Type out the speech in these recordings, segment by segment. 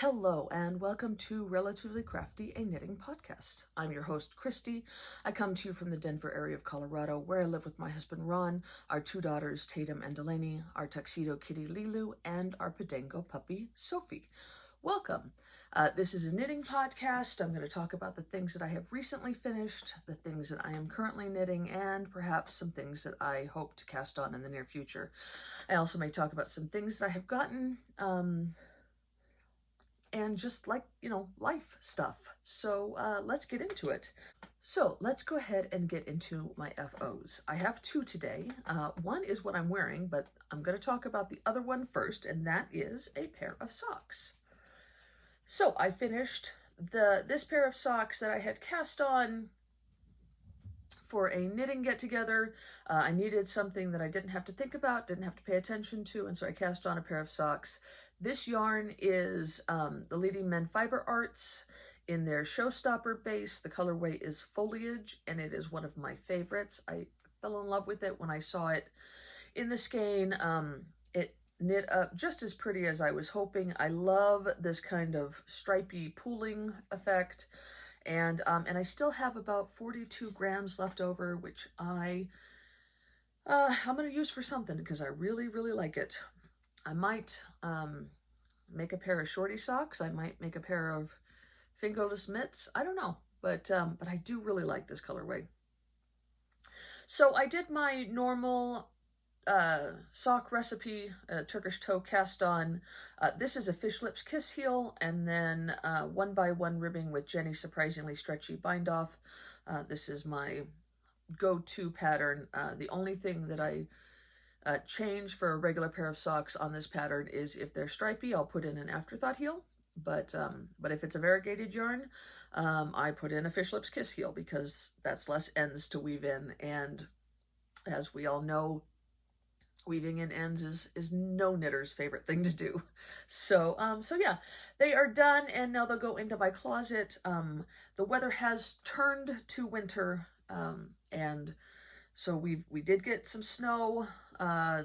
Hello and welcome to Relatively Crafty, a knitting podcast. I'm your host, Christy. I come to you from the Denver area of Colorado, where I live with my husband, Ron, our two daughters, Tatum and Delaney, our tuxedo kitty, Lilu, and our Podengo puppy, Sophie. Welcome. This is a knitting podcast. I'm going to talk about the things that I have recently finished, the things that I am currently knitting, and perhaps some things that I hope to cast on in the near future. I also may talk about some things that I have gotten, and just like, life stuff. So let's get into it. So let's go ahead and get into my FOs. I have two today. One is what I'm wearing, but I'm going to talk about the other one first, and that is a pair of socks. So I finished this pair of socks that I had cast on for a knitting get-together. I needed something that I didn't have to think about, didn't have to pay attention to, and so I cast on a pair of socks. This yarn is the Leading Men Fiber Arts in their Showstopper base. The colorway is Foliage, and it is one of my favorites. I fell in love with it when I saw it in the skein. It knit up just as pretty as I was hoping. I love this kind of stripy pooling effect. And I still have about 42 grams left over, which I'm going to use for something because I really, really like it. I might make a pair of shorty socks. I might make a pair of fingerless mitts. I don't know, but I do really like this colorway. So I did my normal sock recipe, Turkish toe cast on. This is a fish lips kiss heel, and then 1x1 ribbing with Jenny's surprisingly stretchy bind off. This is my go-to pattern. The only thing that I change for a regular pair of socks on this pattern is if they're stripy, I'll put in an afterthought heel. But if it's a variegated yarn, I put in a fish lips kiss heel because that's less ends to weave in. And as we all know, weaving in ends is no knitter's favorite thing to do. So yeah, they are done, and now they'll go into my closet. The weather has turned to winter, and so we did get some snow a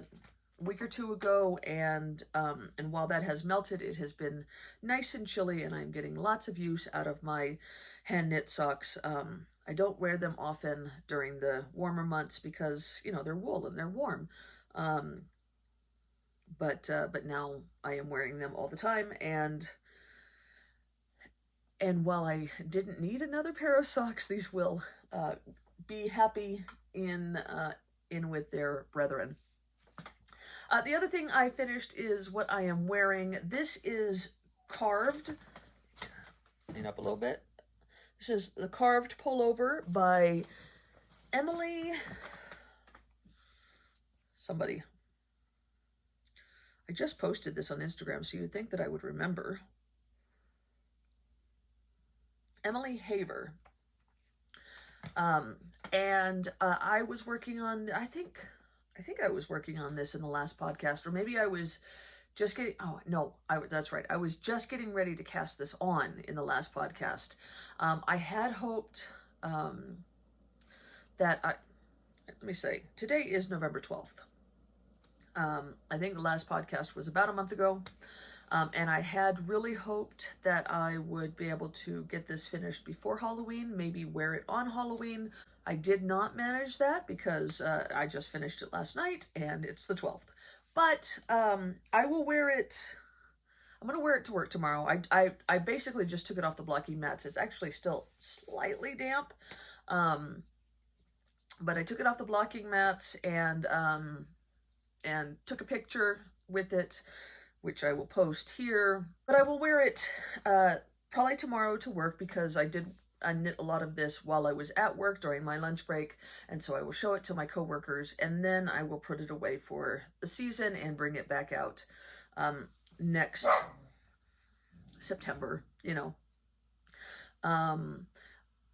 week or two ago, and while that has melted, it has been nice and chilly, and I'm getting lots of use out of my hand knit socks. I don't wear them often during the warmer months because, they're wool and they're warm. But now I am wearing them all the time, and while I didn't need another pair of socks, these will be happy in with their brethren. The other thing I finished is what I am wearing. This is carved. Clean up a little bit. This is the carved pullover by Emily somebody. I just posted this on Instagram, so you'd think that I would remember. Emily Haver. I was working on, I think I was working on this in the last podcast, or maybe I was just getting, that's right. I was just getting ready to cast this on in the last podcast. I had hoped let me say, today is November 12th. I think the last podcast was about a month ago, and I had really hoped that I would be able to get this finished before Halloween, maybe wear it on Halloween. I did not manage that because I just finished it last night, and it's the 12th. But I will wear it. I'm going to wear it to work tomorrow. I basically just took it off the blocking mats. It's actually still slightly damp, but I took it off the blocking mats and took a picture with it, which I will post here. But I will wear it probably tomorrow to work because I knit a lot of this while I was at work during my lunch break, and so I will show it to my coworkers, and then I will put it away for the season and bring it back out next September.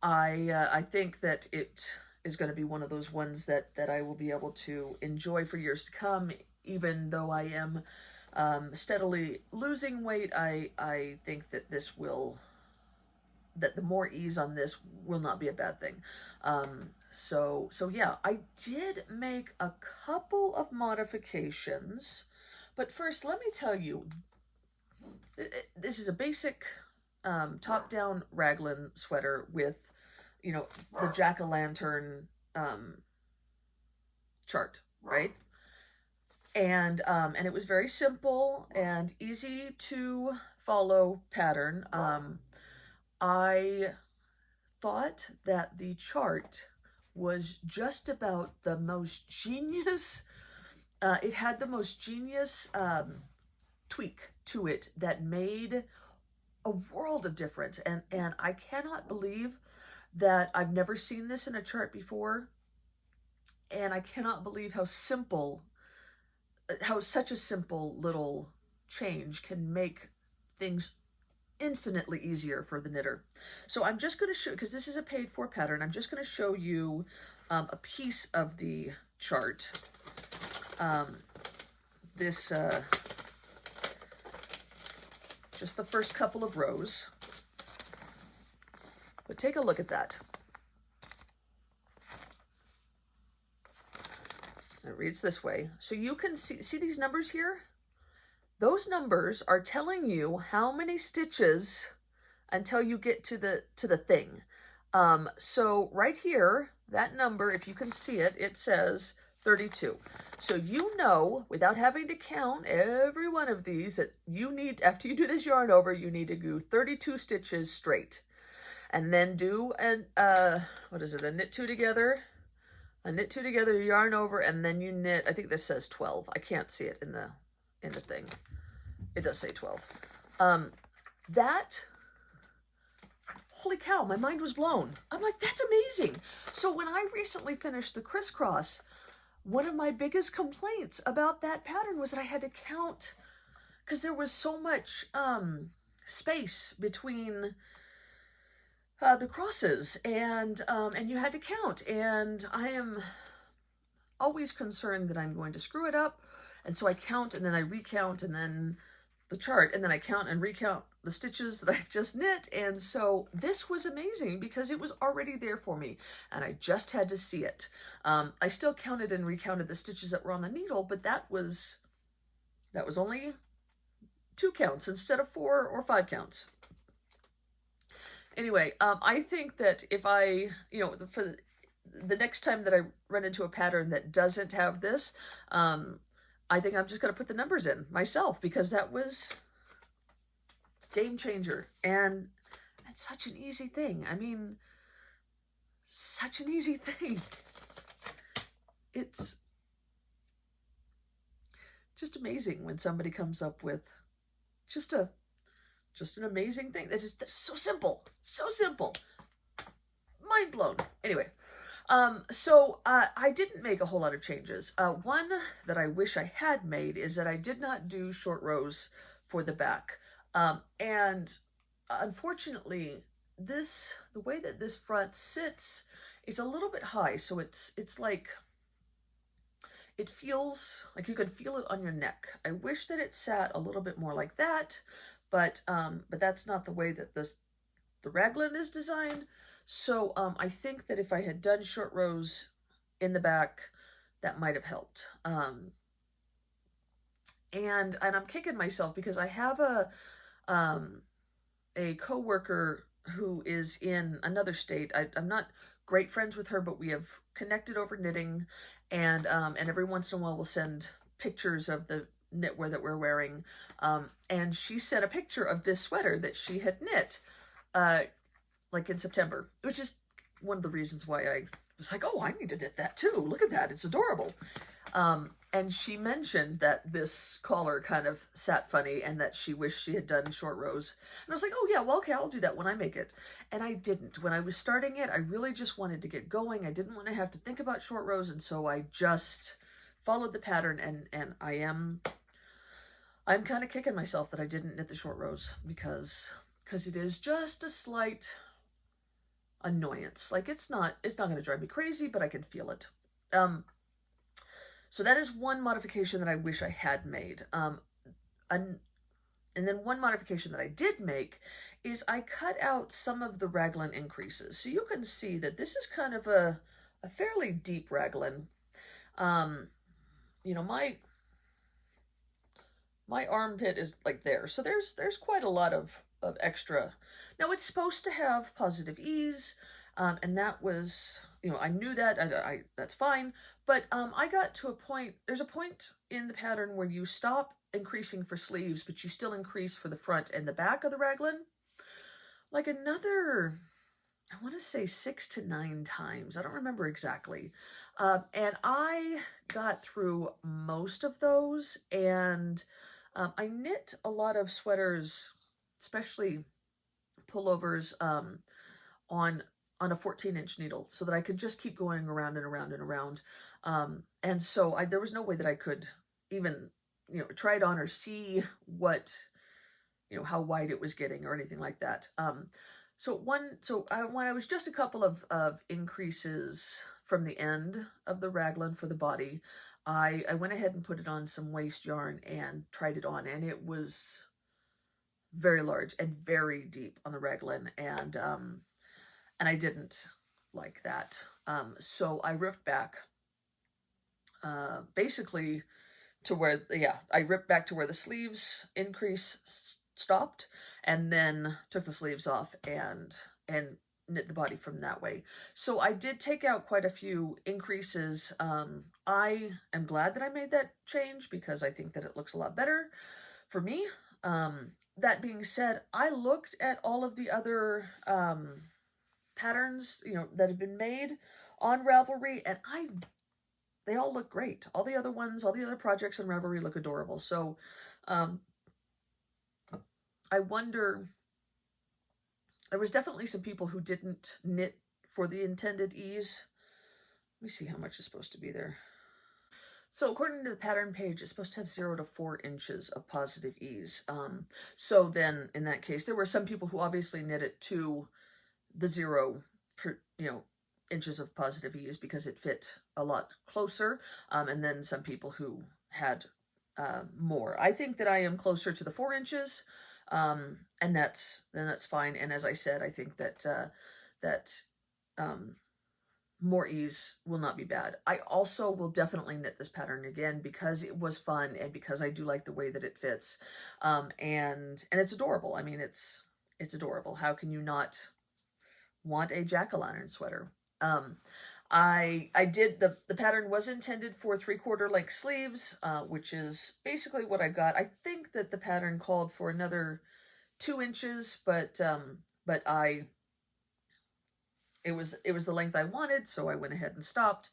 I think that it is going to be one of those ones that I will be able to enjoy for years to come, even though I am steadily losing weight. I think that that the more ease on this will not be a bad thing. So yeah, I did make a couple of modifications, but first let me tell you, This is a basic top-down raglan sweater with, you know, the jack-o'-lantern chart, right? And it was very simple and easy to follow pattern. I thought that the chart was just about the most genius. It had the most genius tweak to it that made a world of difference. And I cannot believe that I've never seen this in a chart before. And I cannot believe how such a simple little change can make things infinitely easier for the knitter. So I'm just going to show, because this is a paid for pattern, I'm just going to show you a piece of the chart. Just the first couple of rows. But take a look at that. It reads this way. So you can see these numbers here? Those numbers are telling you how many stitches until you get to the thing. So right here, that number, if you can see it, it says 32. So you know, without having to count every one of these, that you need, after you do this yarn over, you need to do 32 stitches straight. And then do a knit two together, yarn over, and then you knit, I think this says 12. I can't see it in the thing. It does say 12. Holy cow, my mind was blown. I'm like, that's amazing. So when I recently finished the crisscross, one of my biggest complaints about that pattern was that I had to count, because there was so much space between the crosses, and you had to count, and I am always concerned that I'm going to screw it up, and so I count, and then I recount, and then the chart, and then I count and recount the stitches that I've just knit. And so this was amazing because it was already there for me, and I just had to see it. I still counted and recounted the stitches that were on the needle, but that was only 2 counts instead of 4 or 5 counts. Anyway, I think that if I, for the next time that I run into a pattern that doesn't have this, I think I'm just going to put the numbers in myself, because that was game changer. And such an easy thing. I mean, such an easy thing. It's just amazing when somebody comes up with just an amazing thing that's so simple, mind blown. Anyway, so I didn't make a whole lot of changes. One that I wish I had made is that I did not do short rows for the back, and unfortunately, the way that this front sits, it's a little bit high, so it's like, it feels like you could feel it on your neck. I wish that it sat a little bit more like that, but that's not the way that the raglan is designed. So I think that if I had done short rows in the back, that might have helped. And I'm kicking myself because I have a coworker who is in another state. I'm not great friends with her, but we have connected over knitting, and every once in a while we'll send pictures of the knitwear that we're wearing. And she sent a picture of this sweater that she had knit, like in September, which is one of the reasons why I was like, oh, I need to knit that too. Look at that, it's adorable. And she mentioned that this collar kind of sat funny and that she wished she had done short rows. And I was like, oh yeah, well, okay, I'll do that when I make it. And I didn't. When I was starting it, I really just wanted to get going. I didn't want to have to think about short rows, and so I just followed the pattern, and I'm kind of kicking myself that I didn't knit the short rows, because it is just a slight annoyance. Like, it's not going to drive me crazy, but I can feel it. So that is one modification that I wish I had made. And then one modification that I did make is I cut out some of the raglan increases. So you can see that this is kind of a fairly deep raglan. My my armpit is like there. So there's quite a lot of extra. Now it's supposed to have positive ease, and that was, I knew that, that's fine. But I got to a point, there's a point in the pattern where you stop increasing for sleeves, but you still increase for the front and the back of the raglan. Like another, I want to say 6 to 9 times. I don't remember exactly. And I got through most of those, and I knit a lot of sweaters, especially pullovers, on a 14-inch needle, so that I could just keep going around and around and around. And so there was no way that I could even, try it on or see what, how wide it was getting or anything like that. When I was just a couple of increases from the end of the raglan for the body, I went ahead and put it on some waste yarn and tried it on, and it was very large and very deep on the raglan, and I didn't like that. So I ripped back, basically to where, I ripped back to where the sleeves increase stopped, and then took the sleeves off and knit the body from that way. So I did take out quite a few increases. I am glad that I made that change, because I think that it looks a lot better for me. That being said, I looked at all of the other patterns, that have been made on Ravelry, and they all look great. All the other ones, all the other projects on Ravelry look adorable. So I wonder, there was definitely some people who didn't knit for the intended ease. Let me see how much is supposed to be there. So according to the pattern page, it's supposed to have 0 to 4 inches of positive ease. So then in that case, there were some people who obviously knit it to the 0, inches of positive ease, because it fit a lot closer. And then some people who had more. I think that I am closer to the 4 inches. And that's fine. And as I said, I think that more ease will not be bad. I also will definitely knit this pattern again, because it was fun, and because I do like the way that it fits. And it's adorable. I mean, it's adorable. How can you not want a jack-o'-lantern sweater? I did, the pattern was intended for 3/4 length sleeves, which is basically what I got. I think that the pattern called for another 2 inches, but it was the length I wanted, so I went ahead and stopped.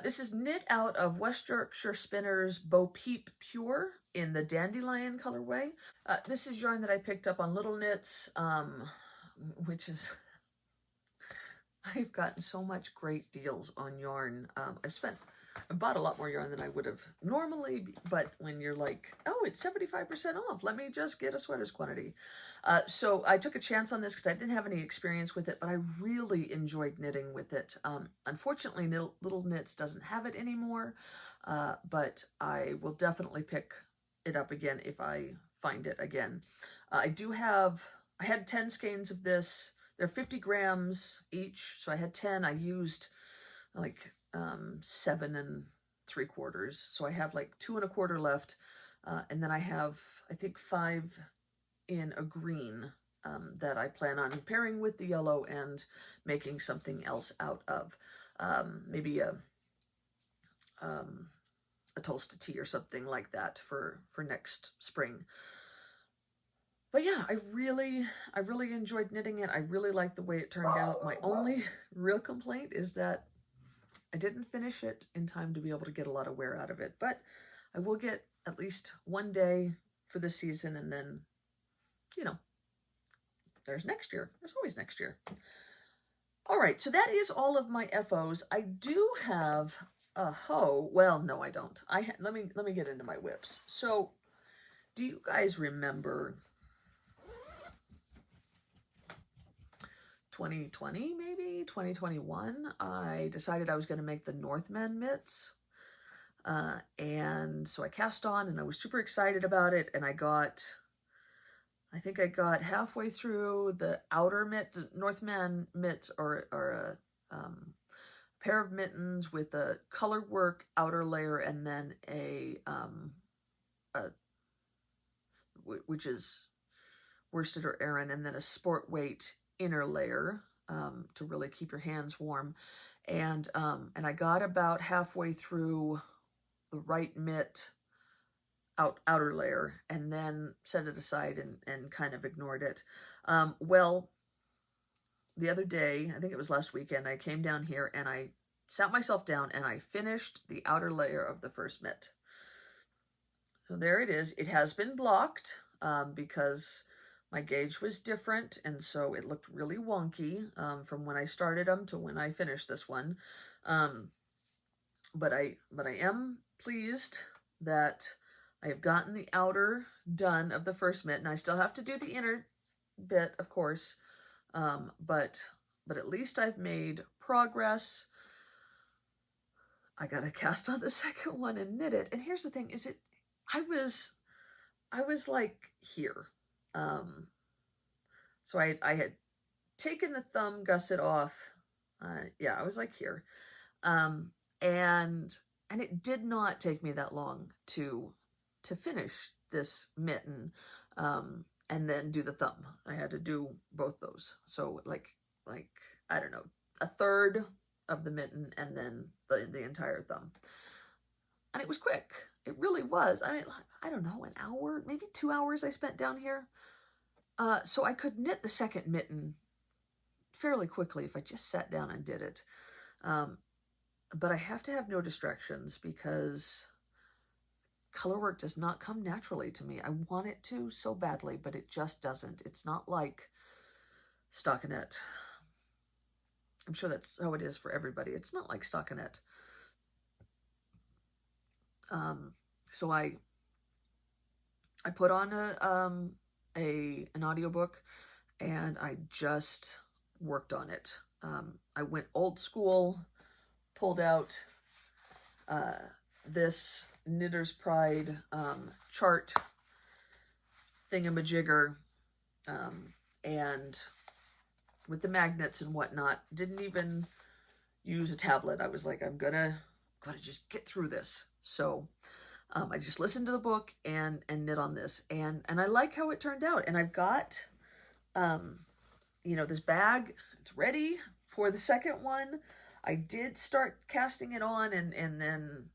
This is knit out of West Yorkshire Spinners Bo Peep Pure in the Dandelion colorway. This is yarn that I picked up on Little Knits, which is, I've gotten so much great deals on yarn. I bought a lot more yarn than I would have normally, but when you're like, oh, it's 75% off, let me just get a sweater's quantity. So I took a chance on this because I didn't have any experience with it, but I really enjoyed knitting with it. Unfortunately, Little Knits doesn't have it anymore, but I will definitely pick it up again if I find it again. I had 10 skeins of this. They're 50 grams each, so I had 10. I used like 7 3/4, so I have like 2 1/4 left, and then I have, I think, 5 in a green that I plan on pairing with the yellow and making something else out of, maybe a toasted tea or something like that for next spring. But yeah, I really enjoyed knitting it. I really liked the way it turned out. My only real complaint is that I didn't finish it in time to be able to get a lot of wear out of it, but I will get at least one day for this season, and then, there's next year. There's always next year. All right, so that is all of my FOs. I do have a hoe. Well, no, I don't. Let me get into my whips. So, do you guys remember 2020, maybe 2021, I decided I was going to make the Northman mitts, and so I cast on, and I was super excited about it, and I think I got halfway through the outer mitt. The Northman mitts are pair of mittens with a color work outer layer, and then which is worsted or Aran, and then a sport weight inner layer to really keep your hands warm. And I got about halfway through the right mitt outer layer, and then set it aside and kind of ignored it. Well, the other day, I think it was last weekend, I came down here and I sat myself down and I finished the outer layer of the first mitt. So there it is. It has been blocked because my gauge was different, and so it looked really wonky from when I started them to when I finished this one. But I am pleased that I have gotten the outer done of the first mitt, and I still have to do the inner bit, of course. But at least I've made progress. I got to cast on the second one and knit it. And here's the thing: I was like here. So I had taken the thumb gusset off. Yeah, I was like here. And it did not take me that long to finish this mitten, and then do the thumb. I had to do both those. So like, I don't know, a third of the mitten and then the entire thumb. And it was quick. It really was. I mean, I don't know, an hour, maybe 2 hours I spent down here. So I could knit the second mitten fairly quickly if I just sat down and did it. But I have to have no distractions because color work does not come naturally to me. I want it to so badly, but it just doesn't. It's not like stockinette. I'm sure that's how it is for everybody. It's not like stockinette. So I put on an audiobook and I just worked on it. I went old school, pulled out this Knitter's Pride chart thingamajigger, and with the magnets and whatnot, didn't even use a tablet. I was like, I'm gonna just get through this. So I just listened to the book and knit on this, and I like how it turned out. And I've got this bag, it's ready for the second one. I did start casting it on, and then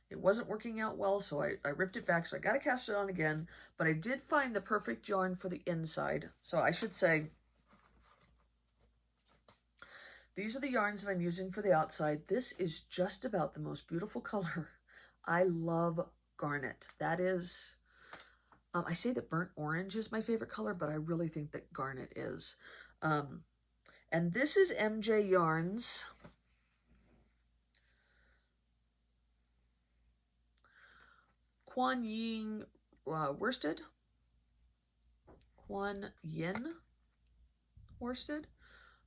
it wasn't working out well, so I ripped it back, so I got to cast it on again. But I did find the perfect yarn for the inside. So I should say, these are the yarns that I'm using for the outside. This is just about the most beautiful color. I love garnet. That is, I say that burnt orange is my favorite color, but I really think that garnet is. And this is MJ Yarns. Kuan Yin worsted. Kuan Yin worsted.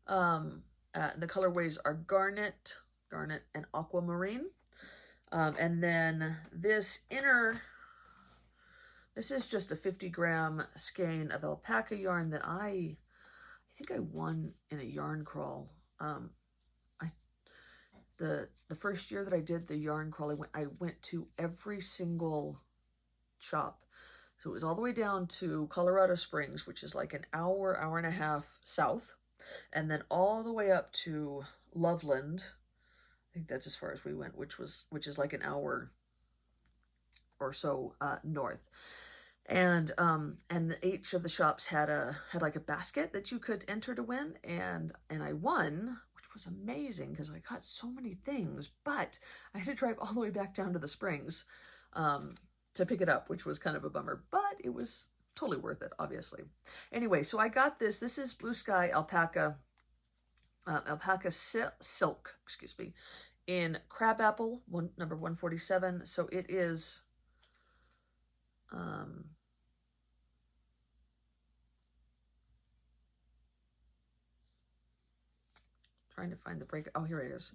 The colorways are garnet, and aquamarine. And then this this is just a 50-gram skein of alpaca yarn that I think I won in a yarn crawl. The first year that I did the yarn crawl, I went to every single shop. So it was all the way down to Colorado Springs, which is like an hour and a half south, and then all the way up to Loveland. I think that's as far as we went, which is like an hour or so north. And each of the shops had like a basket that you could enter to win, and I won, which was amazing because I got so many things, but I had to drive all the way back down to the Springs to pick it up, which was kind of a bummer, but it was totally worth it, obviously. Anyway, so I got this. This is Blue Sky Alpaca, silk, excuse me, in Crabapple, number 147. So it is, trying to find the break. Oh, here it is.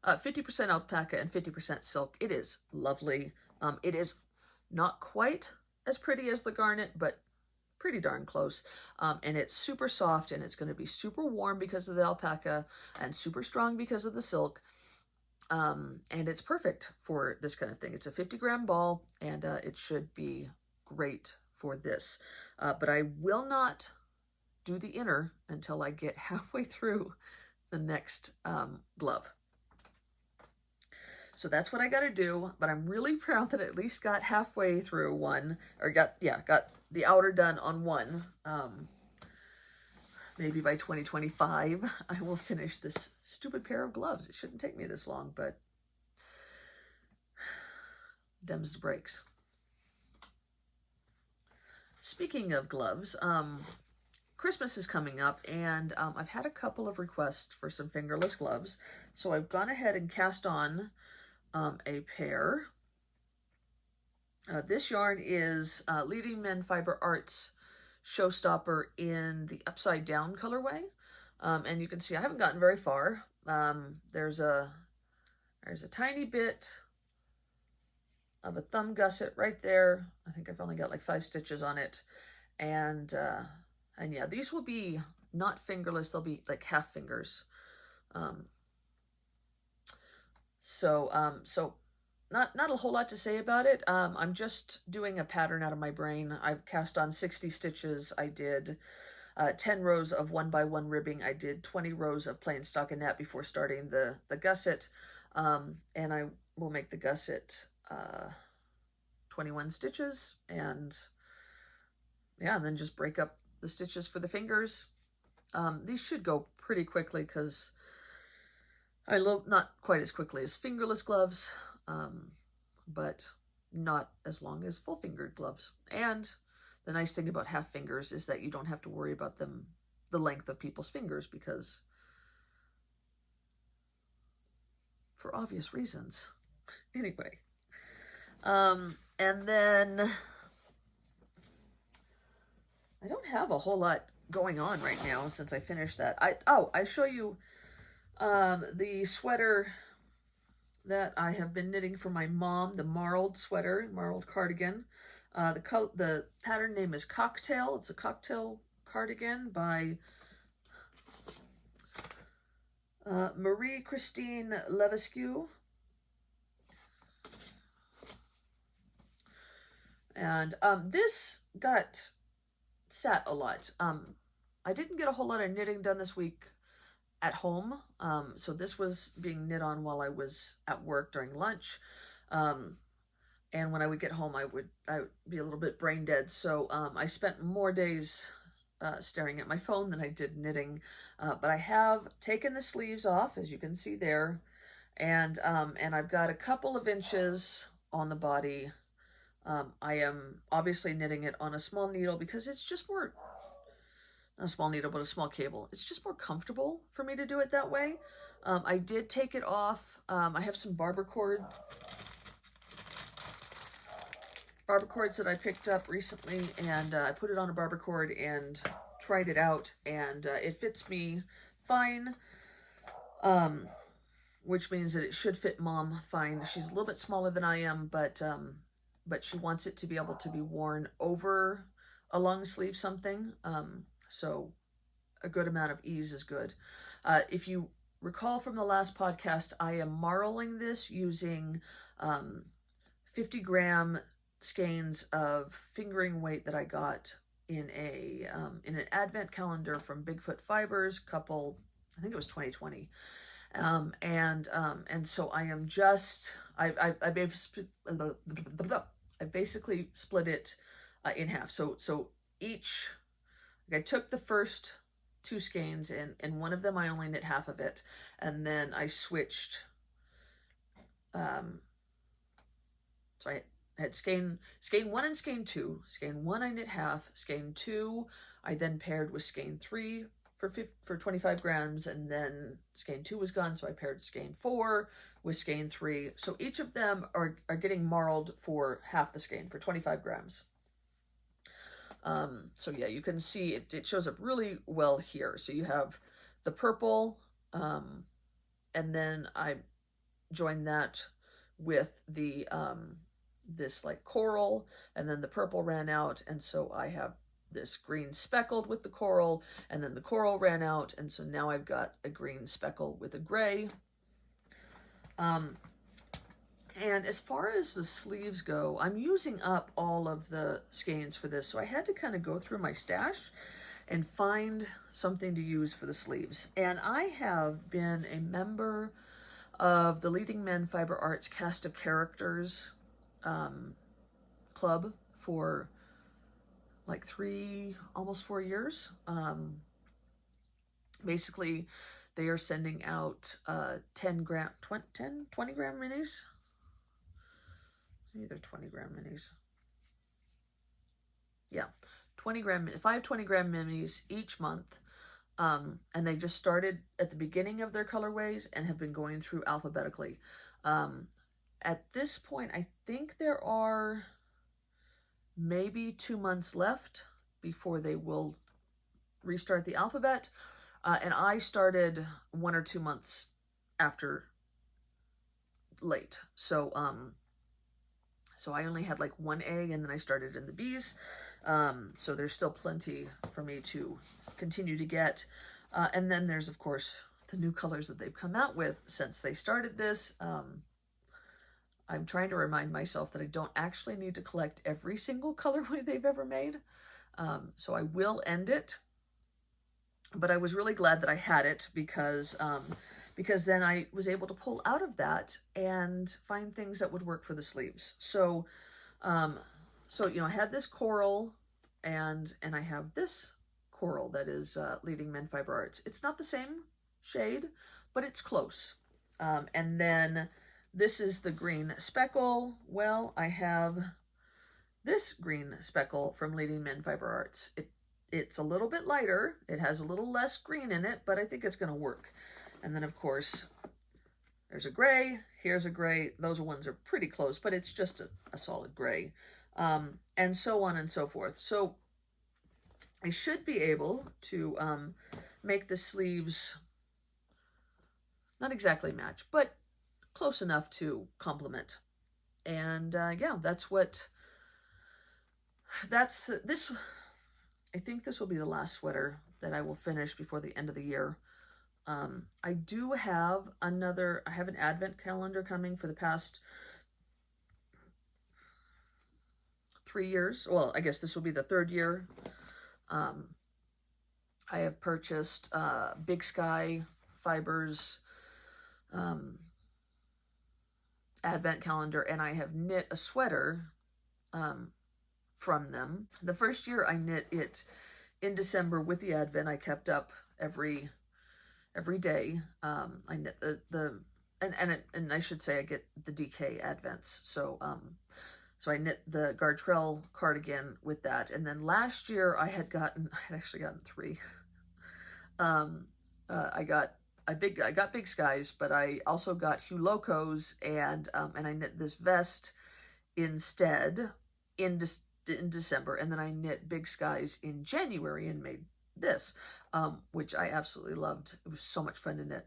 50% alpaca and 50% silk. It is lovely. It is not quite as pretty as the garnet, but pretty darn close. And it's super soft, and it's going to be super warm because of the alpaca and super strong because of the silk. And it's perfect for this kind of thing. It's a 50-gram ball, and it should be great for this. But I will not do the inner until I get halfway through the next glove. So that's what I got to do, but I'm really proud that I at least got halfway through one, or got the outer done on one. Maybe by 2025, I will finish this stupid pair of gloves. It shouldn't take me this long, but them's the breaks. Speaking of gloves, Christmas is coming up, and I've had a couple of requests for some fingerless gloves, so I've gone ahead and cast on a pair. This yarn is Leading Men Fiber Arts Showstopper in the upside down colorway, and you can see I haven't gotten very far. There's a tiny bit of a thumb gusset right there. I think I've only got like 5 stitches on it, and yeah, these will be not fingerless, they'll be like half fingers. So not a whole lot to say about it. I'm just doing a pattern out of my brain. I've cast on 60 stitches. I did 10 rows of 1x1 ribbing. I did 20 rows of plain stockinette before starting the gusset. And I will make the gusset 21 stitches, and yeah, and then just break up the stitches for the fingers. These should go pretty quickly because I love, not quite as quickly as fingerless gloves, but not as long as full-fingered gloves. And the nice thing about half fingers is that you don't have to worry about the length of people's fingers, because for obvious reasons. Anyway, and then I don't have a whole lot going on right now since I finished that. I show you the sweater that I have been knitting for my mom, the marled sweater, marled cardigan. The pattern name is Cocktail. It's a cocktail cardigan by Marie-Christine Levesque. And this got sat a lot. I didn't get a whole lot of knitting done this week at home, so this was being knit on while I was at work during lunch, and when I would get home I would be a little bit brain dead, so I spent more days staring at my phone than I did knitting, but I have taken the sleeves off, as you can see there, and I've got a couple of inches on the body. I am obviously knitting it on a small needle because it's just more, not a small needle, but a small cable. It's just more comfortable for me to do it that way. I did take it off. I have some barber cords that I picked up recently, and I put it on a barber cord and tried it out, and it fits me fine, which means that it should fit Mom fine. She's a little bit smaller than I am, but she wants it to be able to be worn over a long sleeve something, so a good amount of ease is good. If you recall from the last podcast, I am marling this using 50-gram skeins of fingering weight that I got in an advent calendar from Bigfoot Fibers, I think it was 2020. And so I am just, I basically split it in half. So each, I took the first 2 skeins, and one of them I only knit half of it, and then I switched. So I had skein 1 and skein 2. Skein 1 I knit half. Skein 2 I then paired with skein 3 for 25 grams, and then skein 2 was gone, so I paired skein 4 with skein 3. So each of them are getting marled for half the skein, for 25 grams. So yeah, you can see it shows up really well here. So you have the purple, and then I joined that with the this like coral, and then the purple ran out, and so I have this green speckled with the coral, and then the coral ran out, and so now I've got a green speckle with a gray. And as far as the sleeves go, I'm using up all of the skeins for this, so I had to kind of go through my stash and find something to use for the sleeves. And I have been a member of the Leading Men Fiber Arts Cast of Characters club for like almost 4 years. Basically, they are sending out 20 gram minis. Either 20 gram minis. Yeah, 5 20 gram minis each month. And they just started at the beginning of their colorways and have been going through alphabetically. At this point, I think there are maybe 2 months left before they will restart the alphabet. And I started 1 or 2 months after late. So I only had like 1A, and then I started in the B's. So there's still plenty for me to continue to get. And then there's, of course, the new colors that they've come out with since they started this. I'm trying to remind myself that I don't actually need to collect every single colorway they've ever made. So I will end it. But I was really glad that I had it because then I was able to pull out of that and find things that would work for the sleeves. So, you know, I had this coral and I have this coral that is Leading Men Fiber Arts. It's not the same shade, but it's close. And then this is the green speckle. Well, I have this green speckle from Leading Men Fiber Arts. It's a little bit lighter. It has a little less green in it, but I think it's going to work. And then, of course, there's a gray. Here's a gray. Those ones are pretty close, but it's just a solid gray. And so on and so forth. So I should be able to make the sleeves not exactly match, but close enough to complement. And yeah, that's this. I think this will be the last sweater that I will finish before the end of the year. I do have I have an advent calendar coming for the past 3 years. Well, I guess this will be the 3rd year. I have purchased Big Sky Fibers advent calendar, and I have knit a sweater from them. The first year I knit it in December with the advent. I kept up every day. I knit and I should say I get the DK advents. So I knit the Gartrell cardigan with that. And then last year I had actually gotten 3. I got Big Skies, but I also got Hugh Locos, and I knit this vest instead in December, and then I knit Big Skies in January and made this, which I absolutely loved. It was so much fun to knit.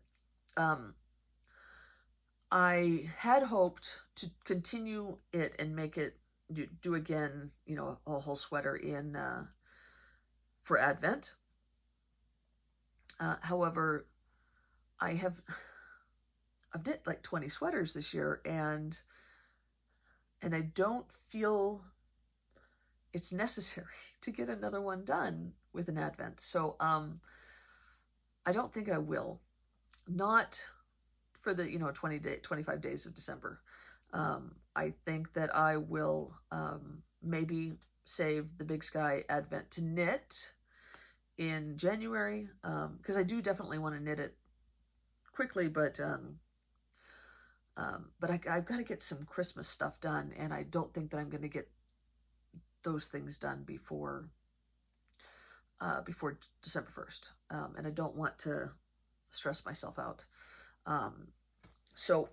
I had hoped to continue it and make it do again, you know, a whole sweater in for Advent. However, I've knit like 20 sweaters this year, and I don't feel it's necessary to get another one done with an Advent. So I don't think I will. Not for the 25 days of December. I think that I will maybe save the Big Sky Advent to knit in January, because I do definitely want to knit it quickly, but I've got to get some Christmas stuff done, and I don't think that I'm going to get those things done before December 1st, and I don't want to stress myself out. So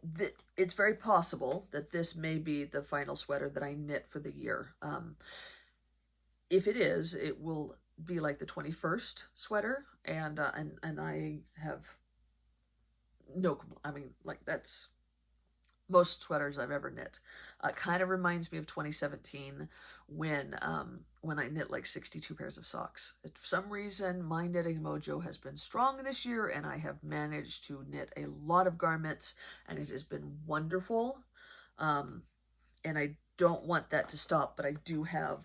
it's very possible that this may be the final sweater that I knit for the year. If it is, it will be like the 21st sweater, and I have no, I mean, like, that's most sweaters I've ever knit. Kind of reminds me of 2017 when I knit like 62 pairs of socks. For some reason, my knitting mojo has been strong this year, and I have managed to knit a lot of garments, and it has been wonderful. And I don't want that to stop, but I do have,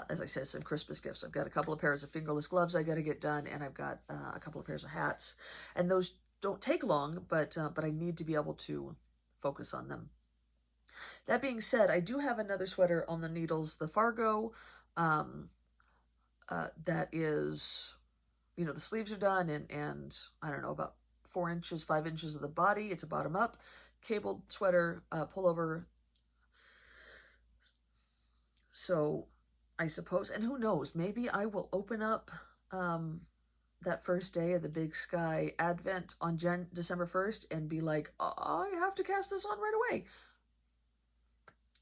as I said, some Christmas gifts. I've got a couple of pairs of fingerless gloves I got to get done, and I've got a couple of pairs of hats, and those don't take long, but I need to be able to focus on them. That being said, I do have another sweater on the needles, the Fargo, that is, you know, the sleeves are done, and I don't know, about 4 inches, 5 inches of the body. It's a bottom up, cabled sweater, pullover. So I suppose, and who knows, maybe I will open up that first day of the Big Sky Advent on December 1st and be like, I have to cast this on right away.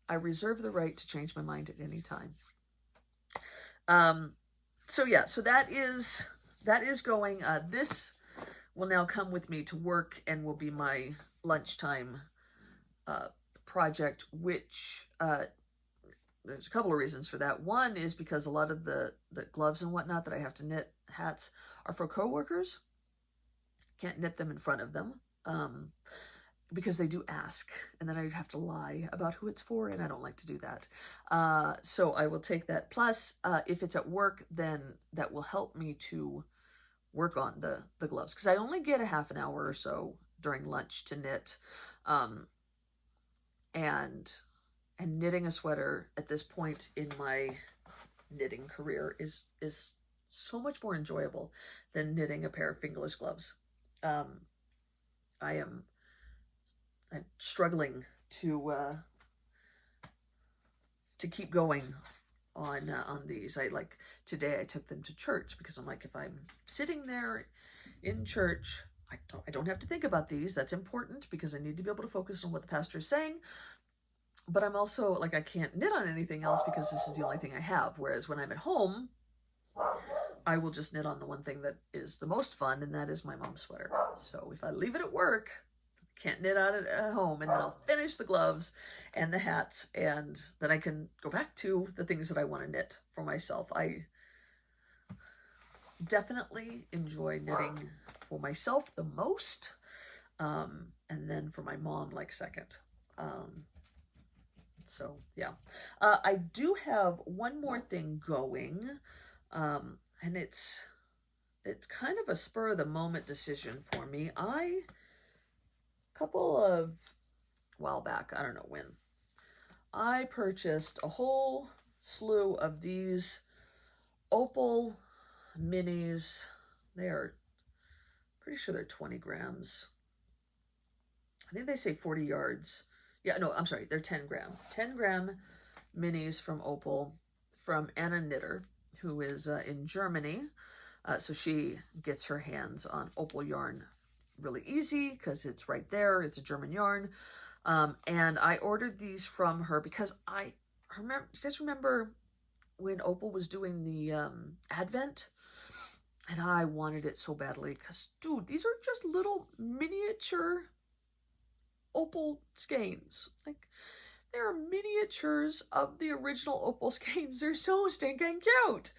I reserve the right to change my mind at any time. So yeah, so that is going. This will now come with me to work and will be my lunchtime project, which there's a couple of reasons for that. One is because a lot of the gloves and whatnot that I have to knit, hats, are for coworkers. Can't knit them in front of them because they do ask, and then I'd have to lie about who it's for, and I don't like to do that. So I will take that. Plus, if it's at work, then that will help me to work on the gloves, because I only get a half an hour or so during lunch to knit. And knitting a sweater at this point in my knitting career is so much more enjoyable than knitting a pair of fingerless gloves. I'm struggling to keep going on these. Today I took them to church because I'm like, if I'm sitting there in church, I don't have to think about these. That's important because I need to be able to focus on what the pastor is saying. But I'm also like, I can't knit on anything else because this is the only thing I have. Whereas when I'm at home, I will just knit on the one thing that is the most fun, and that is my mom's sweater. So if I leave it at work, I can't knit on it at home, and then I'll finish the gloves and the hats, and then I can go back to the things that I want to knit for myself. I definitely enjoy knitting for myself the most, and then for my mom, like, second. So yeah, I do have one more thing going, and it's kind of a spur of the moment decision for me. A while back, I don't know when, I purchased a whole slew of these Opal minis. They are, pretty sure they're 20 grams. I think they say 40 yards. Yeah, no, I'm sorry, they're 10 gram. 10 gram minis from Opal, from Anna Knitter, who is in Germany. So she gets her hands on Opal yarn really easy because it's right there. It's a German yarn. And I ordered these from her because I remember, you guys remember when Opal was doing the Advent? And I wanted it so badly because, dude, these are just little miniature Opal skeins. Like, they're miniatures of the original Opal skeins. They're so stinking cute.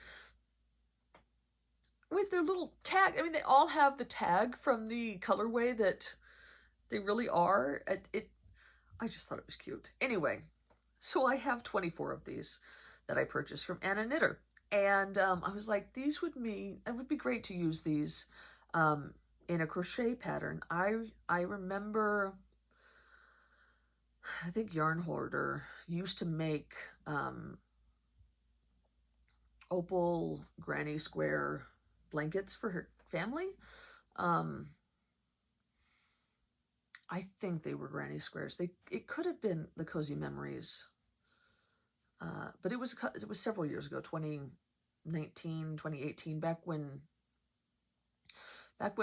With their little tag. I mean, they all have the tag from the colorway that they really are. I just thought it was cute. Anyway, so I have 24 of these that I purchased from Anna Knitter. And I was like, it would be great to use these in a crochet pattern. I remember, I think Yarn Hoarder used to make Opal granny square blankets for her family. I think they were granny squares. It could have been the Cozy Memories, but it was several years ago, 2019, 2018, back when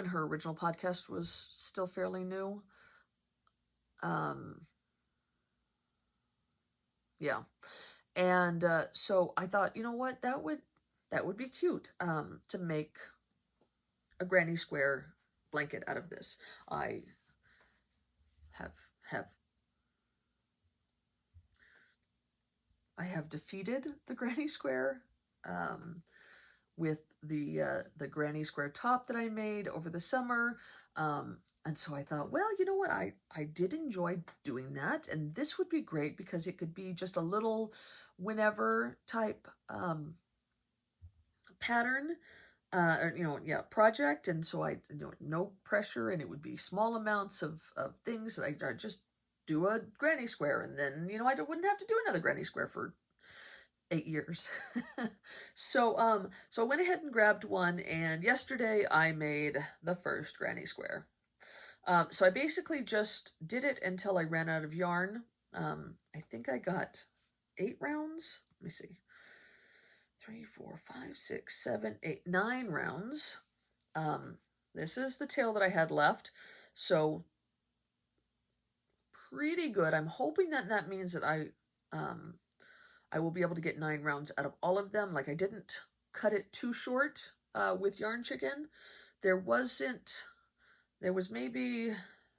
her original podcast was still fairly new. Yeah, and so I thought, you know what, that would be cute to make a granny square blanket out of this. I have I have defeated the granny square with the granny square top that I made over the summer. And so I thought, well, you know what? I did enjoy doing that, and this would be great because it could be just a little whenever type pattern, or, you know, yeah, project. And so I, you know, no pressure, and it would be small amounts of things that I just do a granny square, and then, you know, I wouldn't have to do another granny square for 8 years. So so I went ahead and grabbed one, and yesterday I made the first granny square. So I basically just did it until I ran out of yarn. I think I got 8 rounds. Let me see. 3, 4, 5, 6, 7, 8, 9 rounds. This is the tail that I had left. So pretty good. I'm hoping that that means that I will be able to get 9 rounds out of all of them. Like, I didn't cut it too short with Yarn Chicken. There was maybe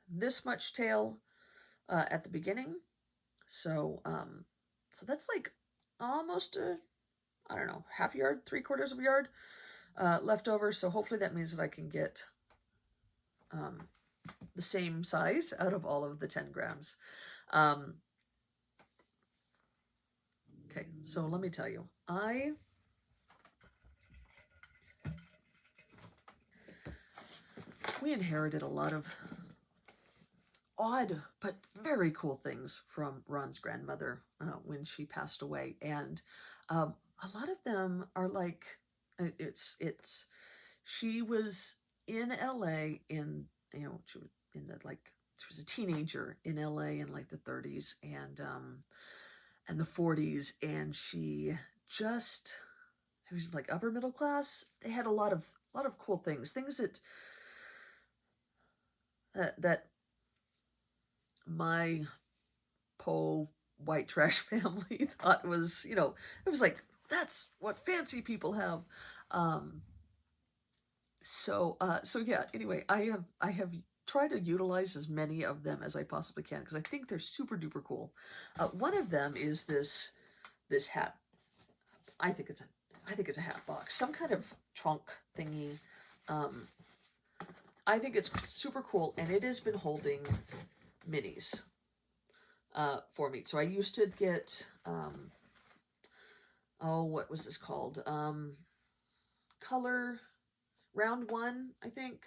this much tail at the beginning. So so that's like almost I don't know, half yard, 3/4 of a yard left over. So hopefully that means that I can get the same size out of all of the 10 grams. Okay, so let me tell you, we inherited a lot of odd but very cool things from Ron's grandmother when she passed away, and a lot of them are like, she was in LA in, you know, she was in the, like, she was a teenager in LA in like the 30s and the 40s, and she was like upper middle class. They had a lot of cool things that my po white trash family thought was, you know, it was like, that's what fancy people have. So yeah, anyway, I have tried to utilize as many of them as I possibly can because I think they're super duper cool. One of them is this hat. I think it's a hat box, some kind of trunk thingy. I think it's super cool, and it has been holding minis for me. So I used to get what was this called? Color Round One, I think.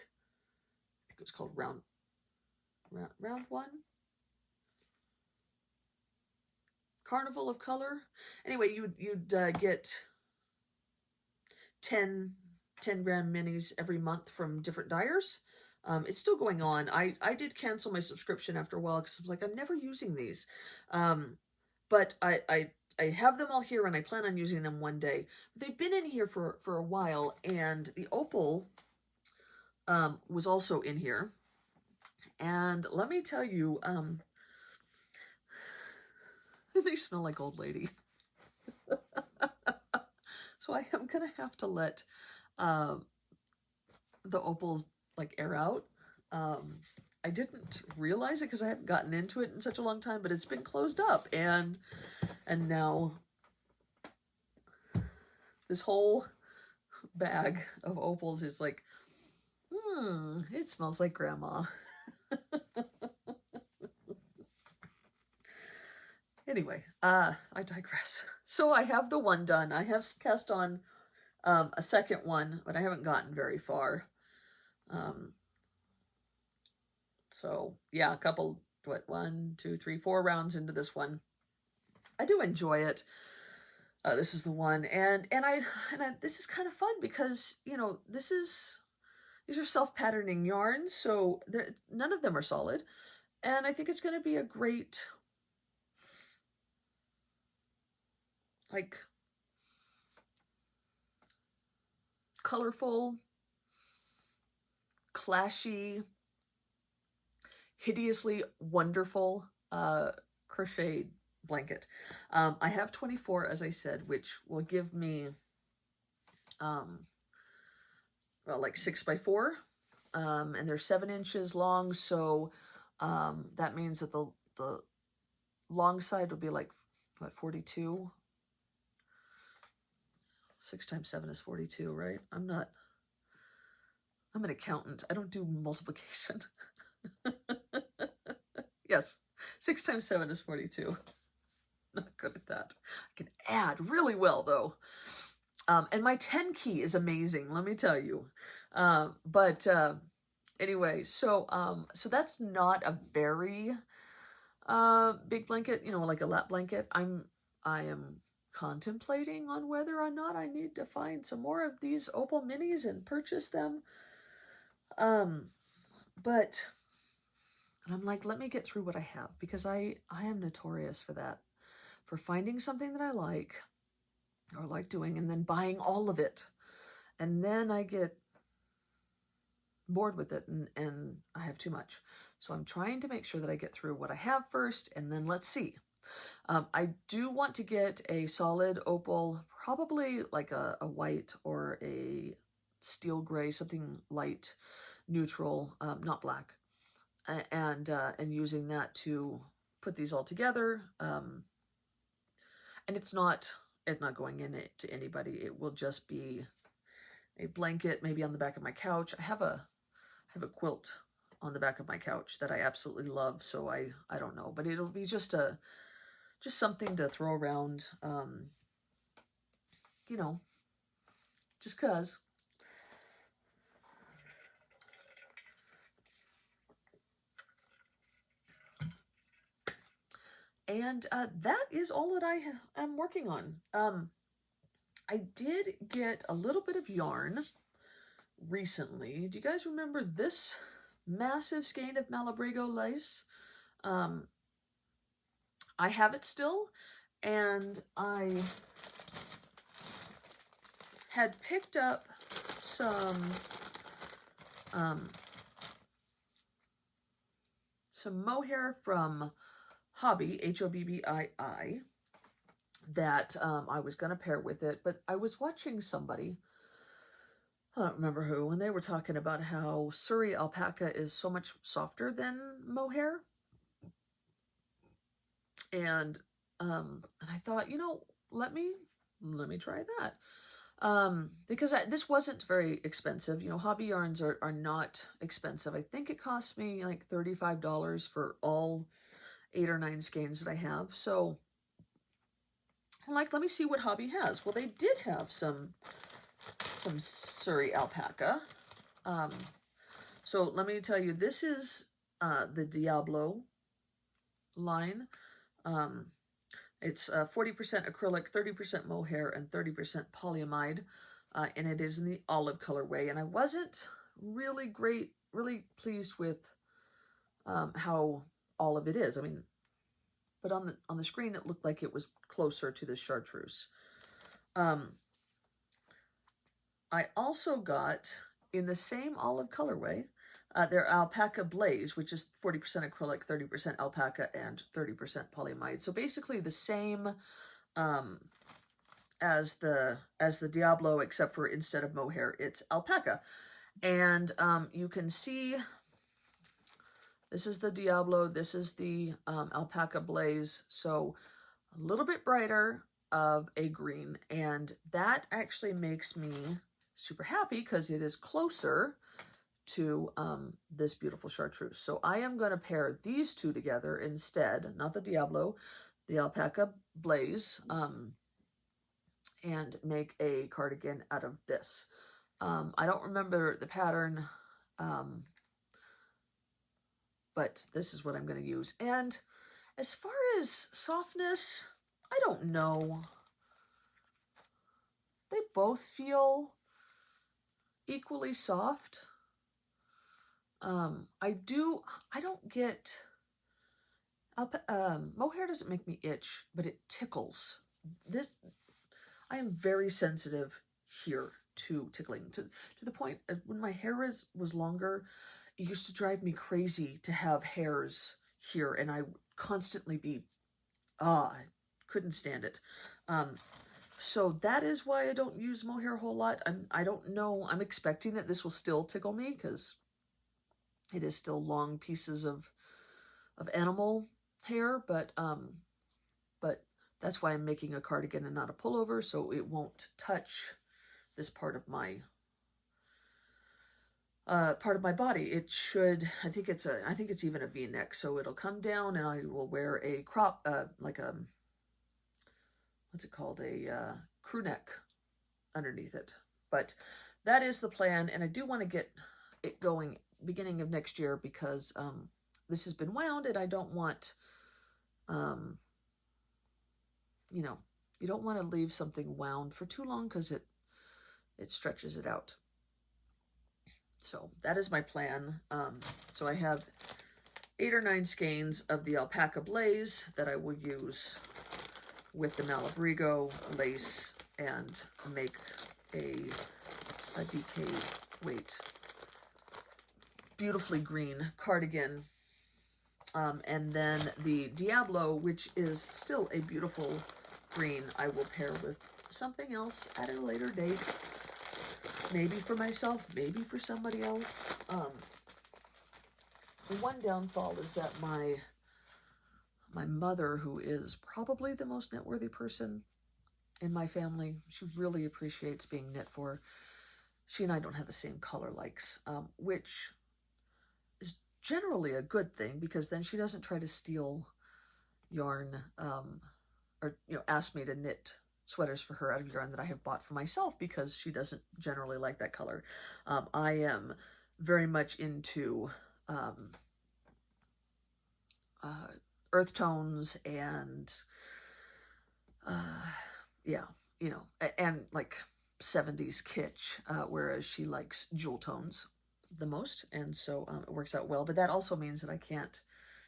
It was called Round One. Carnival of Color. Anyway, you'd get 10 gram minis every month from different dyers. It's still going on. I did cancel my subscription after a while because I was like, I'm never using these. But I have them all here, and I plan on using them one day. They've been in here for a while, and the Opal was also in here. And let me tell you, they smell like old lady. So I am going to have to let the Opals like air out. I didn't realize it because I haven't gotten into it in such a long time, but it's been closed up, and now this whole bag of Opals is like, it smells like grandma. Anyway, I digress. So I have the one done. I have cast on a second one, but I haven't gotten very far. So yeah, a couple, 1, 2, 3, 4 rounds into this one. I do enjoy it. This is the one, and this is kind of fun because, you know, these are self-patterning yarns, so none of them are solid, and I think it's going to be a great, like, colorful, clashy, hideously wonderful crochet blanket. I have 24, as I said, which will give me well, like 6 by 4, and they're 7 inches long, so that means that the long side will be like, what, 42 6 times 7 is 42, right? I'm an accountant. I don't do multiplication. Yes, 6 times 7 is 42. Not good at that. I can add really well, though. And my 10 key is amazing, let me tell you. Anyway, so that's not a very big blanket, like a lap blanket. I am contemplating on whether or not I need to find some more of these Opal minis and purchase them. But I'm like, let me get through what I have, because I am notorious for that, for finding something that I like or like doing and then buying all of it. And then I get bored with it and I have too much. So I'm trying to make sure that I get through what I have first, and then let's see. I do want to get a solid opal, probably like a white or a steel gray, something light, neutral, not black, and using that to put these all together. And it's not going in it to anybody. It will just be a blanket, maybe on the back of my couch. I have a quilt on the back of my couch that I absolutely love, so I don't know, but it'll be just something to throw around, just 'cause. And that is all that I am working on. I did get a little bit of yarn recently. Do you guys remember this massive skein of Malabrigo lace? I have it still, and I had picked up some mohair from Hobby, Hobbii, that I was going to pair with it, but I was watching somebody, I don't remember who, and they were talking about how Surrey alpaca is so much softer than mohair. And I thought, let me try that. Because this wasn't very expensive. Hobby yarns are not expensive. I think it cost me like $35 for all 8 or 9 skeins that I have. So I'm like, let me see what Hobby has. Well, they did have some Surrey alpaca. So let me tell you, this is the Diablo line. It's 40% acrylic, 30% mohair, and 30% polyamide, and it is in the olive colorway. And I wasn't really pleased with how all of it is. I mean, but on the screen it looked like it was closer to the chartreuse. I also got, in the same olive colorway, their alpaca blaze, which is 40% acrylic, 30% alpaca, and 30% polyamide. So basically the same as the Diablo, except for instead of mohair, it's alpaca. And you can see, this is the Diablo, this is the alpaca blaze. So a little bit brighter of a green, and that actually makes me super happy because it is closer to this beautiful chartreuse. So I am going to pair these two together instead, not the Diablo, the alpaca blaze, and make a cardigan out of this. I don't remember the pattern, but this is what I'm going to use. And as far as softness, I don't know. They both feel equally soft. I don't get, mohair doesn't make me itch, but it tickles. I am very sensitive here to tickling, to the point when my hair was longer, it used to drive me crazy to have hairs here, and I would constantly be, I couldn't stand it. So that is why I don't use mohair a whole lot. I don't know, I'm expecting that this will still tickle me, because it is still long pieces of animal hair, but that's why I'm making a cardigan and not a pullover, so it won't touch this part of my body. It should, I think it's even a V-neck, so it'll come down and I will wear a crop, like a, what's it called, a crew neck underneath it. But that is the plan, and I do want to get it going beginning of next year, because this has been wound, and I don't want, you know, you don't want to leave something wound for too long, because it stretches it out. So that is my plan. So I have 8 or 9 skeins of the alpaca blaze that I will use with the Malabrigo lace and make a DK weight beautifully green cardigan. And then the Diablo, which is still a beautiful green, I will pair with something else at a later date. Maybe for myself, maybe for somebody else. The one downfall is that my mother, who is probably the most knit-worthy person in my family, she really appreciates being knit for. She and I don't have the same color likes, which is generally a good thing, because then she doesn't try to steal yarn, or ask me to knit sweaters for her out of yarn that I have bought for myself, because she doesn't generally like that color. I am very much into earth tones and yeah, and like 70s kitsch, whereas she likes jewel tones the most, and so it works out well. But that also means that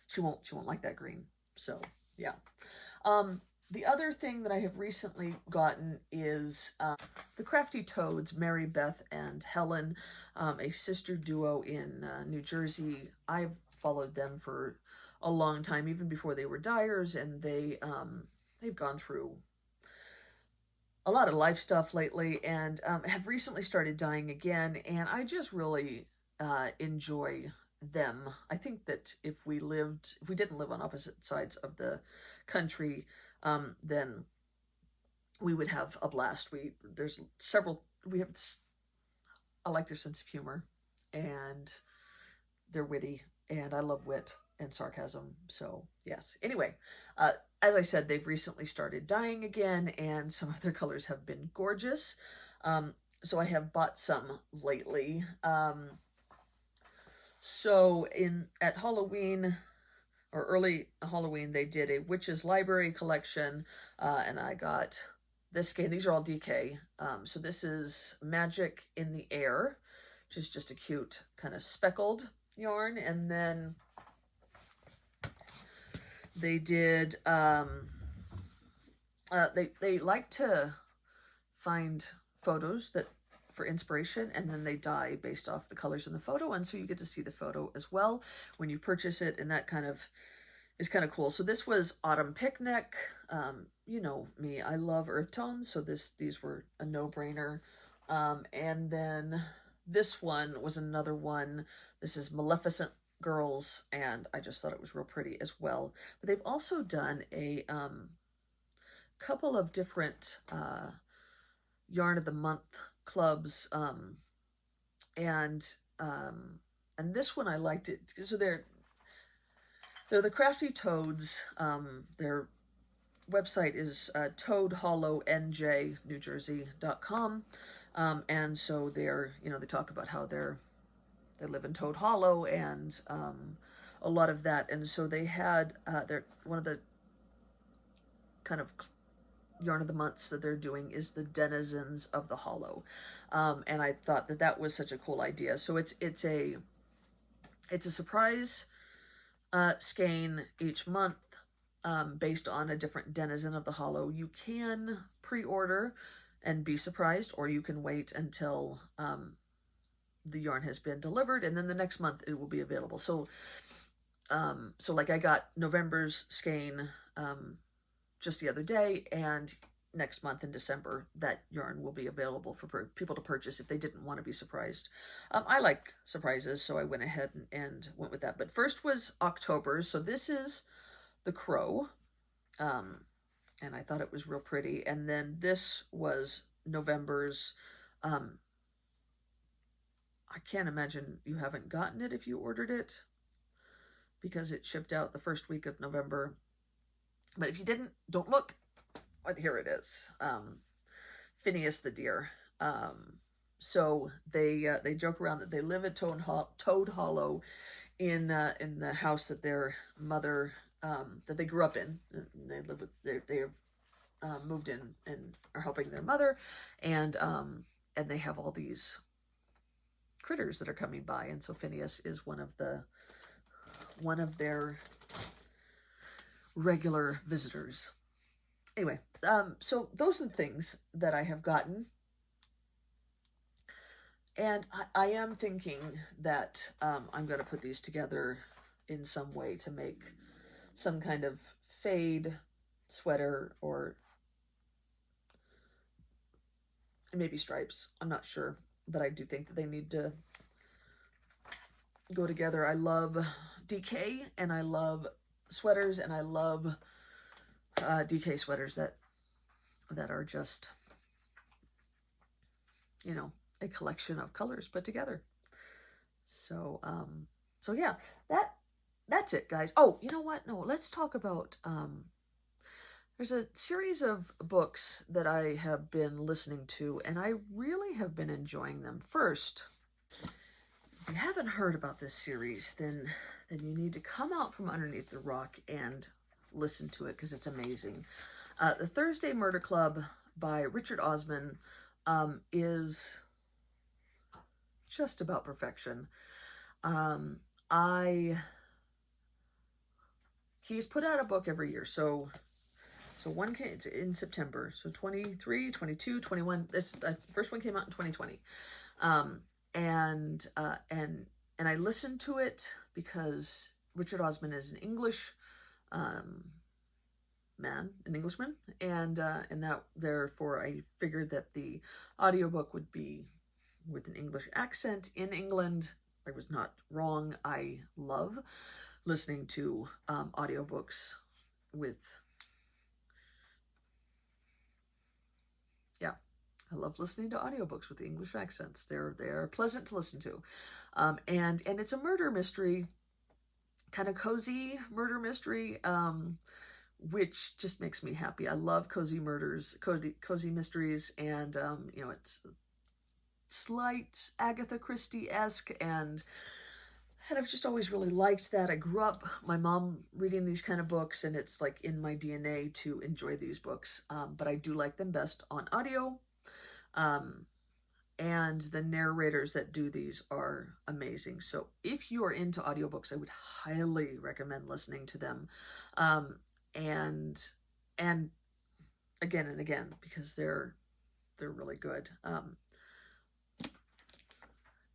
she won't like that green. So yeah. The other thing that I have recently gotten is the Crafty Toads, Mary Beth and Helen, a sister duo in New Jersey. I've followed them for a long time, even before they were dyers, and they've gone through a lot of life stuff lately, and have recently started dyeing again, and I just really enjoy them. I think that if we didn't live on opposite sides of the country, then we would have a blast. I like their sense of humor, and they're witty, and I love wit and sarcasm. So yes. Anyway, as I said, they've recently started dyeing again, and some of their colors have been gorgeous. So I have bought some lately. So at Halloween, or early Halloween, they did a Witch's Library collection, and I got this skein. These are all DK. So this is Magic in the Air, which is just a cute kind of speckled yarn. And then they did, they like to find photos for inspiration, and then they dye based off the colors in the photo, and so you get to see the photo as well when you purchase it, and that is kind of cool. So this was Autumn Picnic. You know me, I love earth tones, so these were a no-brainer. And then this one was another one. This is Maleficent Girls, and I just thought it was real pretty as well. But they've also done a couple of different Yarn of the Month clubs, and this one I liked it. So they're the Crafty Toads. Their website is toadhollowNJNewJersey.com, and so they're, they talk about how they live in Toad Hollow, and a lot of that. And so they had one of the kind of Yarn of the Months that they're doing is the Denizens of the Hollow, and I thought that was such a cool idea. So it's a surprise skein each month, based on a different denizen of the Hollow. You can pre-order and be surprised, or you can wait until the yarn has been delivered, and then the next month it will be available. So like I got November's skein just the other day, and next month in December, that yarn will be available for people to purchase if they didn't want to be surprised. I like surprises, so I went ahead and went with that. But first was October's, so this is the Crow, and I thought it was real pretty. And then this was November's I can't imagine you haven't gotten it if you ordered it, because it shipped out the first week of November. But if you didn't, don't look. But here it is. Phineas the deer. So they joke around that they live at Toad Hollow in the house that their mother that they grew up in. They live with they moved in and are helping their mother, and they have all these critters that are coming by, and so Phineas is one of their regular visitors. Anyway, so those are the things that I have gotten. And I am thinking that I'm going to put these together in some way to make some kind of fade sweater, or maybe stripes. I'm not sure, but I do think that they need to go together. I love DK, and I love sweaters, and I love DK sweaters that are just, you know, a collection of colors put together. So yeah, that's it, guys. Oh, you know what? No, let's talk about there's a series of books that I have been listening to, and I really have been enjoying them. First, if you haven't heard about this series, then you need to come out from underneath the rock and listen to it, because it's amazing. The Thursday Murder Club by Richard Osman is just about perfection. He's put out a book every year. So one came in September. So 23, 22, 21. The first one came out in 2020. And I listened to it because Richard Osman is an English Englishman, and that therefore I figured that the audiobook would be with an English accent in England. I was not wrong. I love listening to audiobooks with, I love listening to audiobooks with the English accents. They're pleasant to listen to. And it's a murder mystery, kind of cozy murder mystery, which just makes me happy. I love cozy mysteries, and it's slight Agatha Christie-esque, and I've just always really liked that. I grew up, my mom reading these kind of books, and it's like in my DNA to enjoy these books, but I do like them best on audio, and the narrators that do these are amazing. So if you are into audiobooks, I would highly recommend listening to them, and again and again, because they're really good.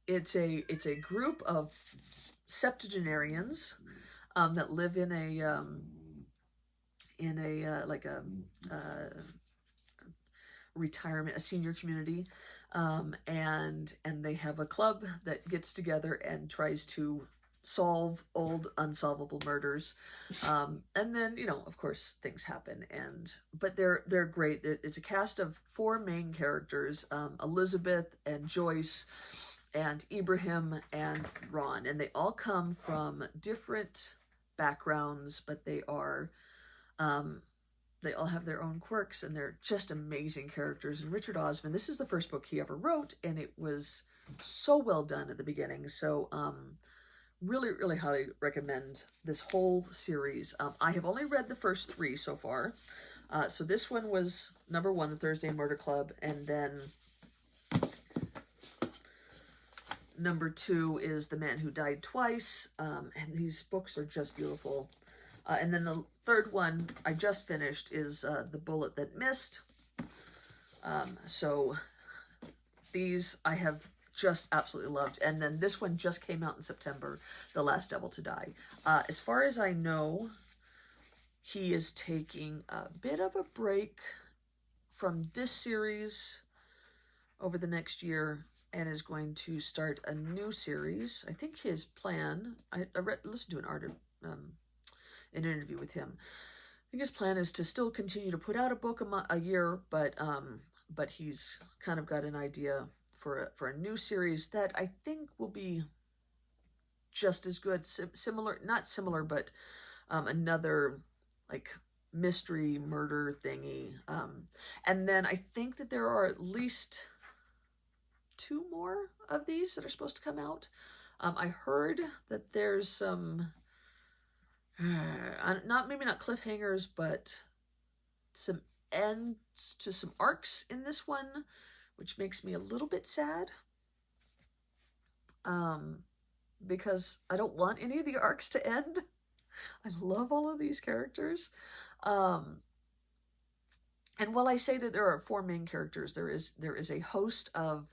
It's a group of septuagenarians that live in a retirement, a senior community, and they have a club that gets together and tries to solve old unsolvable murders, and then of course things happen, but they're great. It's a cast of 4 main characters, Elizabeth and Joyce and Ibrahim and Ron, and they all come from different backgrounds, but they all have their own quirks, and they're just amazing characters. And Richard Osman, this is the first book he ever wrote, and it was so well done at the beginning. So really, really highly recommend this whole series. I have only read the first 3 so far. So this one was number 1, the Thursday Murder Club, and then number 2 is The Man Who Died Twice, and these books are just beautiful. And then the third one I just finished is The Bullet That Missed. So these I have just absolutely loved. And then this one just came out in September, The Last Devil to Die. As far as I know, he is taking a bit of a break from this series over the next year, and is going to start a new series. I think his plan, I listened to an interview with him. I think his plan is to still continue to put out a book a year, but he's kind of got an idea for a new series that I think will be just as good, similar, not similar, but another like mystery murder thingy. And then I think that there are at least 2 more of these that are supposed to come out. I heard that there's some, maybe not cliffhangers, but some ends to some arcs in this one, which makes me a little bit sad. Because I don't want any of the arcs to end. I love all of these characters. And while I say that there are 4 main characters, there is a host of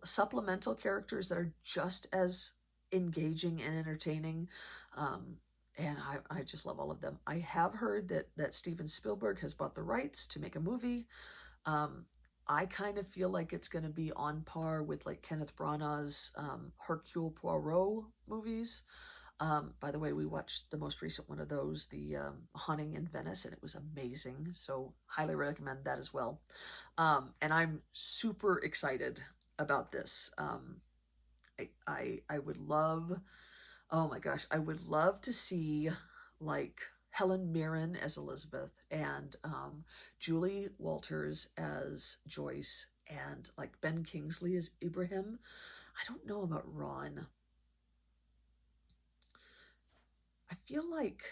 supplemental characters that are just as engaging and entertaining. And I just love all of them. I have heard that Steven Spielberg has bought the rights to make a movie. I kind of feel like it's going to be on par with like Kenneth Branagh's Hercule Poirot movies. By the way, we watched the most recent one of those, the Haunting in Venice, and it was amazing. So highly recommend that as well. And I'm super excited about this. I would love, oh my gosh, I would love to see like Helen Mirren as Elizabeth and Julie Walters as Joyce and like Ben Kingsley as Ibrahim. I don't know about Ron. I feel like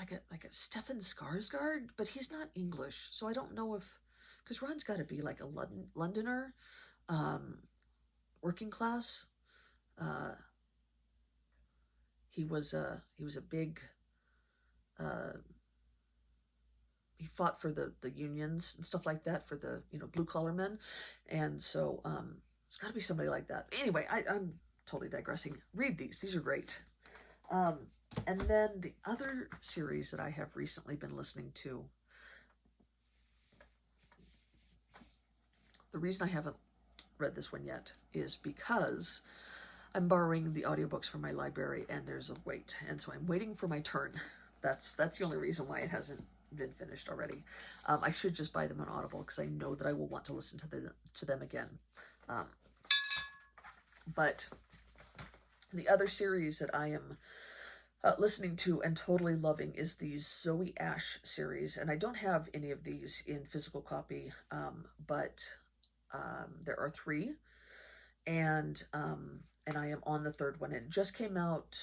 a Stefan Skarsgård, but he's not English, so I don't know if, because Ron's got to be like a Londoner, working class. He was a big, he fought for the unions and stuff like that for the, blue collar men. And so, it's gotta be somebody like that. Anyway, I'm totally digressing. Read these. These are great. And then the other series that I have recently been listening to, the reason I haven't read this one yet is because I'm borrowing the audiobooks from my library and there's a wait. And so I'm waiting for my turn. That's the only reason why it hasn't been finished already. I should just buy them on Audible because I know that I will want to listen to them again. But the other series that I am listening to and totally loving is the Zoe Ash series. And I don't have any of these in physical copy, but there are 3. And I am on the 3rd one. It just came out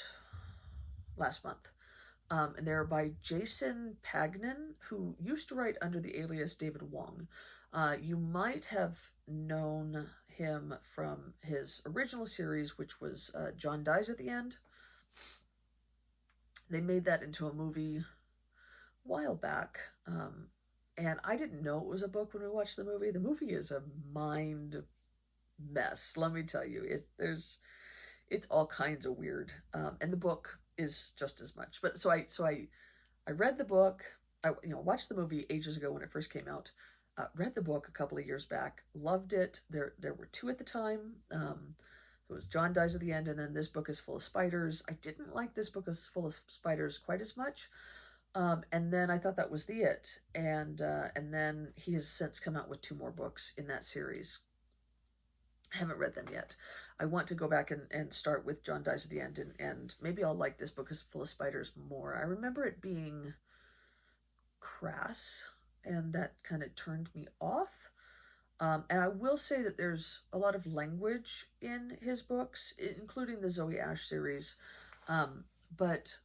last month. And they're by Jason Pagnon, who used to write under the alias David Wong. You might have known him from his original series, which was John Dies at the End. They made that into a movie a while back. And I didn't know it was a book when we watched the movie. The movie is a mind mess, let me tell you. It's all kinds of weird. And the book is just as much. But so I read the book. I watched the movie ages ago when it first came out. Read the book a couple of years back. Loved it. There were 2 at the time. It was John Dies at the End, and then This Book is Full of Spiders. I didn't like This Book is Full of Spiders quite as much. And then I thought that was it. And then he has since come out with 2 more books in that series. I haven't read them yet. I want to go back and start with John Dies at the End, and maybe I'll like This Book is Full of Spiders more. I remember it being crass, and that kind of turned me off. And I will say that there's a lot of language in his books, including the Zoe Ash series. But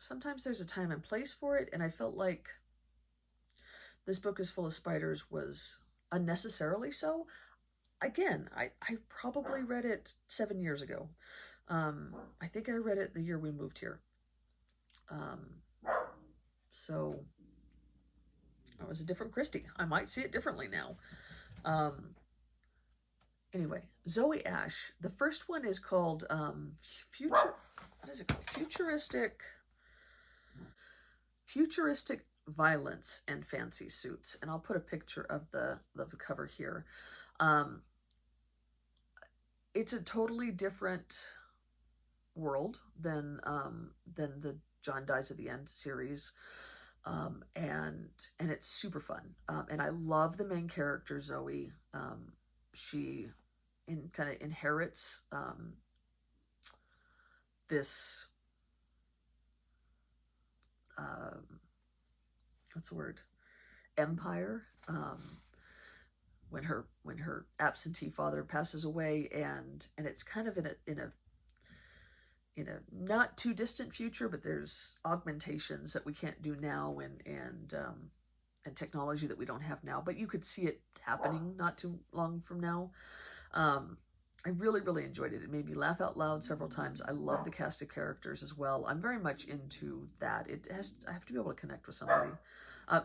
sometimes there's a time and place for it, and I felt like This Book is Full of Spiders was unnecessarily so. Again, I probably read it 7 years ago. I think I read it the year we moved here. So I was a different Christy. I might see it differently now. Anyway, Zoe Ash. The first one is called Futuristic Violence and Fancy Suits. And I'll put a picture of the cover here. It's a totally different world than than the John Dies at the End series. And it's super fun. And I love the main character, Zoe. She kind of inherits this, what's the word? Empire. When her absentee father passes away, and it's kind of in a not too distant future, but there's augmentations that we can't do now, and technology that we don't have now, but you could see it happening not too long from now. I really, really enjoyed it. It made me laugh out loud several times. I love the cast of characters as well. I'm very much into that. I have to be able to connect with somebody.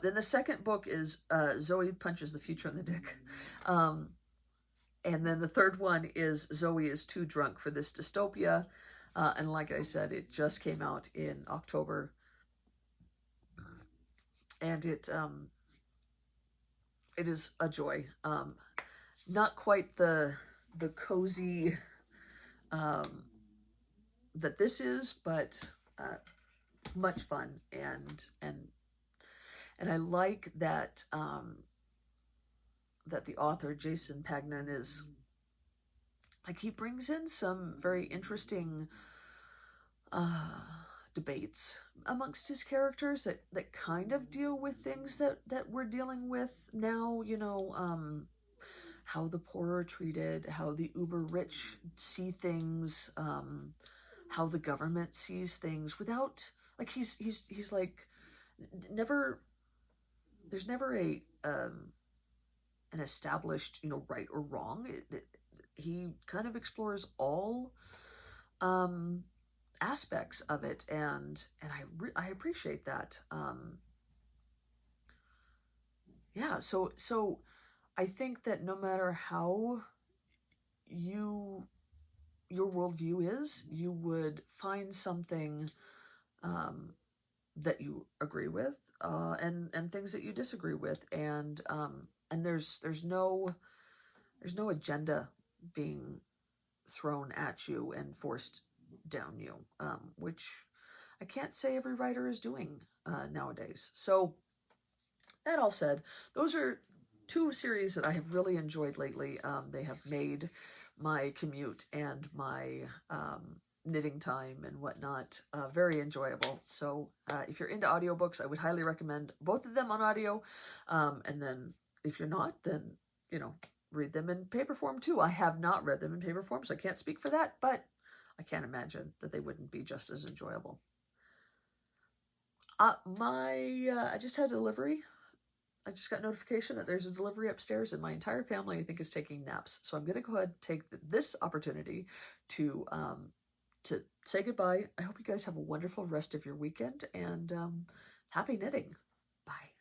Then the second book is Zoe Punches the Future in the Dick. And then the third one is Zoe is Too Drunk for This Dystopia. And like I said, it just came out in October. And it is a joy. Not quite the cozy that this is, but much fun, and I like that that the author Jason Pagnon is like, he brings in some very interesting debates amongst his characters that kind of deal with things that we're dealing with now, you know, how the poor are treated, how the uber rich see things, how the government sees things without, like, he's like, there's never an established, you know, right or wrong. He kind of explores all aspects of it, and I appreciate that. Yeah, so I think that no matter how your worldview is, you would find something that you agree with, and things that you disagree with, and there's no agenda being thrown at you and forced down you, which I can't say every writer is doing nowadays. So that all said, those are two series that I have really enjoyed lately. They have made my commute and my knitting time and whatnot very enjoyable. So if you're into audiobooks, I would highly recommend both of them on audio. And then if you're not, then, you know, read them in paper form too. I have not read them in paper form, so I can't speak for that, but I can't imagine that they wouldn't be just as enjoyable. I just had a delivery. I just got notification that there's a delivery upstairs, and my entire family, I think, is taking naps. So I'm going to go ahead and take this opportunity to say goodbye. I hope you guys have a wonderful rest of your weekend, and happy knitting. Bye.